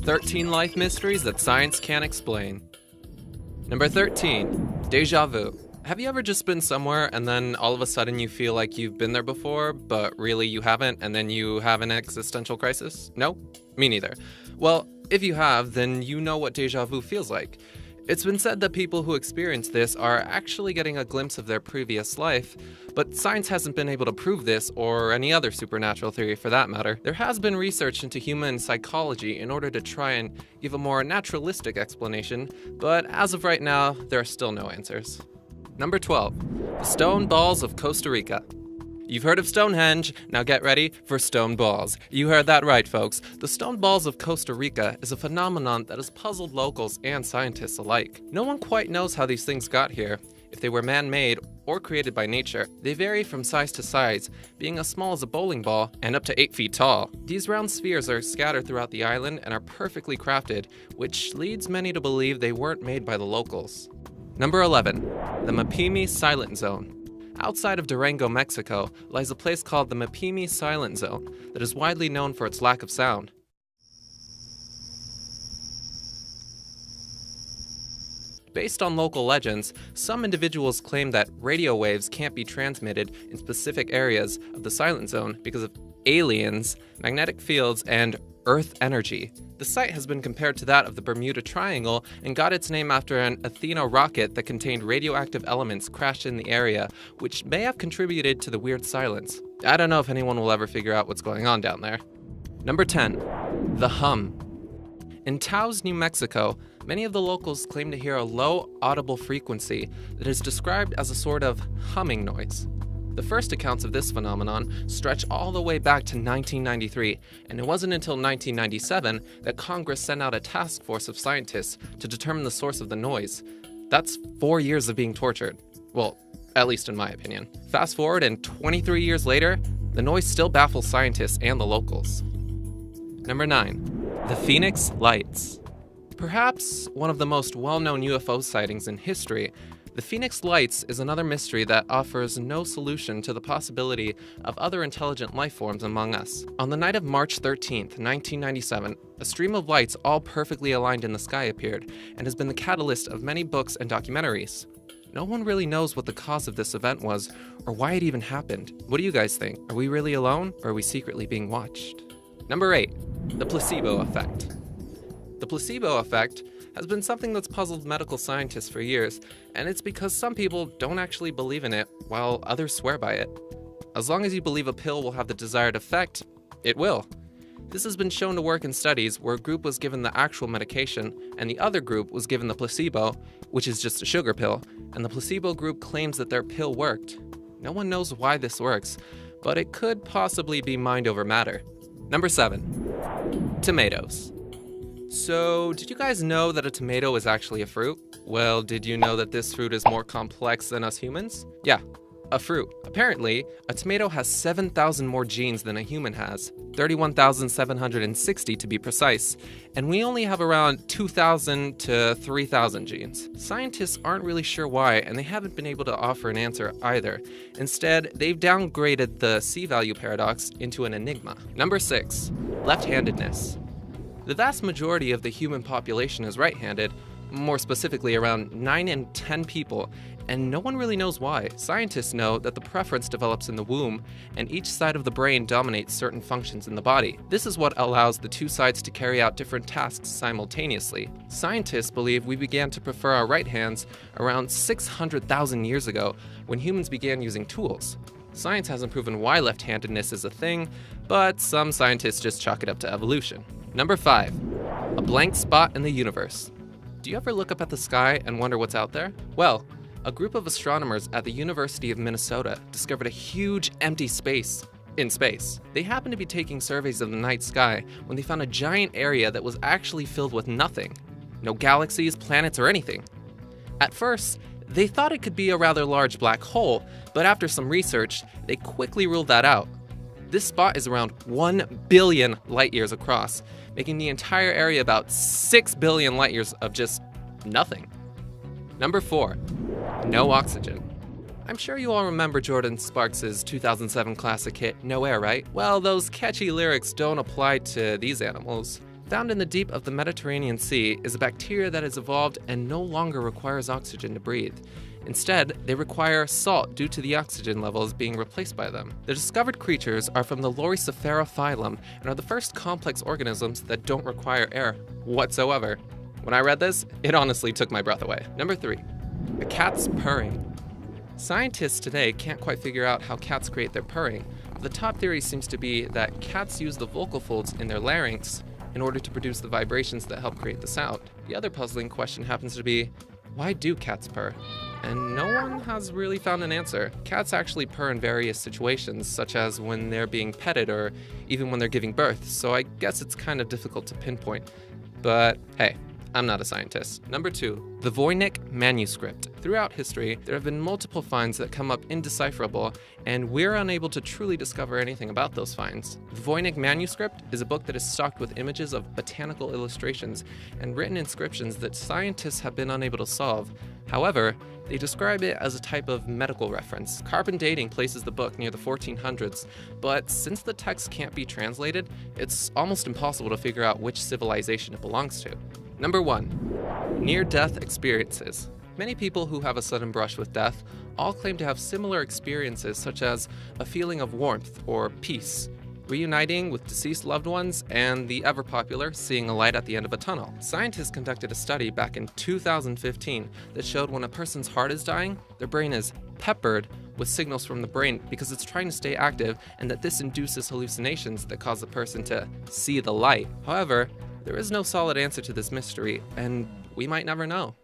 13 life mysteries that science can't explain. Number 13, déjà vu. Have you ever just been somewhere and then all of a sudden you feel like you've been there before, but really you haven't, and then you have an existential crisis? No? Me neither. Well, if you have, then you know what déjà vu feels like. It's been said that people who experience this are actually getting a glimpse of their previous life, but science hasn't been able to prove this, or any other supernatural theory for that matter. There has been research into human psychology in order to try and give a more naturalistic explanation, but as of right now, there are still no answers. Number 12, the stone balls of Costa Rica. You've heard of Stonehenge, now get ready for stone balls. You heard that right, folks. The stone balls of Costa Rica is a phenomenon that has puzzled locals and scientists alike. No one quite knows how these things got here, if they were man-made or created by nature. They vary from size to size, being as small as a bowling ball and up to 8 feet tall. These round spheres are scattered throughout the island and are perfectly crafted, which leads many to believe they weren't made by the locals. Number 11, the Mapimi Silent Zone. Outside of Durango, Mexico, lies a place called the Mapimi Silent Zone that is widely known for its lack of sound. Based on local legends, some individuals claim that radio waves can't be transmitted in specific areas of the Silent Zone because of aliens, magnetic fields, and Earth energy. The site has been compared to that of the Bermuda Triangle and got its name after an Athena rocket that contained radioactive elements crashed in the area, which may have contributed to the weird silence. I don't know if anyone will ever figure out what's going on down there. Number 10, the hum. In Taos, New Mexico, many of the locals claim to hear a low, audible frequency that is described as a sort of humming noise. The first accounts of this phenomenon stretch all the way back to 1993, and it wasn't until 1997 that Congress sent out a task force of scientists to determine the source of the noise. That's 4 years of being tortured. Well, at least in my opinion. Fast forward, and 23 years later, the noise still baffles scientists and the locals. Number 9, the Phoenix Lights. Perhaps one of the most well-known UFO sightings in history, the Phoenix Lights is another mystery that offers no solution to the possibility of other intelligent life forms among us. On the night of March 13th, 1997, a stream of lights all perfectly aligned in the sky appeared and has been the catalyst of many books and documentaries. No one really knows what the cause of this event was or why it even happened. What do you guys think? Are we really alone, or are we secretly being watched? Number 8, the placebo effect. The placebo effect has been something that's puzzled medical scientists for years, and it's because some people don't actually believe in it, while others swear by it. As long as you believe a pill will have the desired effect, it will. This has been shown to work in studies where a group was given the actual medication, and the other group was given the placebo, which is just a sugar pill, and the placebo group claims that their pill worked. No one knows why this works, but it could possibly be mind over matter. Number 7, tomatoes. So, did you guys know that a tomato is actually a fruit? Well, did you know that this fruit is more complex than us humans? Yeah, a fruit. Apparently, a tomato has 7,000 more genes than a human has, 31,760 to be precise, and we only have around 2,000 to 3,000 genes. Scientists aren't really sure why, and they haven't been able to offer an answer either. Instead, they've downgraded the C-value paradox into an enigma. Number 6, left-handedness. The vast majority of the human population is right-handed, more specifically around 9 in 10 people, and no one really knows why. Scientists know that the preference develops in the womb, and each side of the brain dominates certain functions in the body. This is what allows the two sides to carry out different tasks simultaneously. Scientists believe we began to prefer our right hands around 600,000 years ago, when humans began using tools. Science hasn't proven why left-handedness is a thing, but some scientists just chalk it up to evolution. Number 5, a blank spot in the universe. Do you ever look up at the sky and wonder what's out there? Well, a group of astronomers at the University of Minnesota discovered a huge empty space in space. They happened to be taking surveys of the night sky when they found a giant area that was actually filled with nothing. No galaxies, planets, or anything. At first, they thought it could be a rather large black hole, but after some research, they quickly ruled that out. This spot is around 1 billion light years across, making the entire area about 6 billion light years of just nothing. Number 4, no oxygen. I'm sure you all remember Jordan Sparks' 2007 classic hit, No Air, right? Well, those catchy lyrics don't apply to these animals. Found in the deep of the Mediterranean Sea is a bacteria that has evolved and no longer requires oxygen to breathe. Instead, they require salt due to the oxygen levels being replaced by them. The discovered creatures are from the Loricifera phylum and are the first complex organisms that don't require air whatsoever. When I read this, it honestly took my breath away. Number 3. A cat's purring. Scientists today can't quite figure out how cats create their purring. The top theory seems to be that cats use the vocal folds in their larynx in order to produce the vibrations that help create the sound. The other puzzling question happens to be, why do cats purr? And no one has really found an answer. Cats actually purr in various situations, such as when they're being petted or even when they're giving birth, so I guess it's kind of difficult to pinpoint. But hey, I'm not a scientist. Number 2, the Voynich manuscript. Throughout history, there have been multiple finds that come up indecipherable, and we're unable to truly discover anything about those finds. The Voynich manuscript is a book that is stocked with images of botanical illustrations and written inscriptions that scientists have been unable to solve. However, they describe it as a type of medical reference. Carbon dating places the book near the 1400s, but since the text can't be translated, it's almost impossible to figure out which civilization it belongs to. Number 1. Near-death experiences. Many people who have a sudden brush with death all claim to have similar experiences, such as a feeling of warmth or peace, reuniting with deceased loved ones, and the ever-popular seeing a light at the end of a tunnel. Scientists conducted a study back in 2015 that showed when a person's heart is dying, their brain is peppered with signals from the brain because it's trying to stay active, and that this induces hallucinations that cause the person to see the light. However, there is no solid answer to this mystery, and we might never know.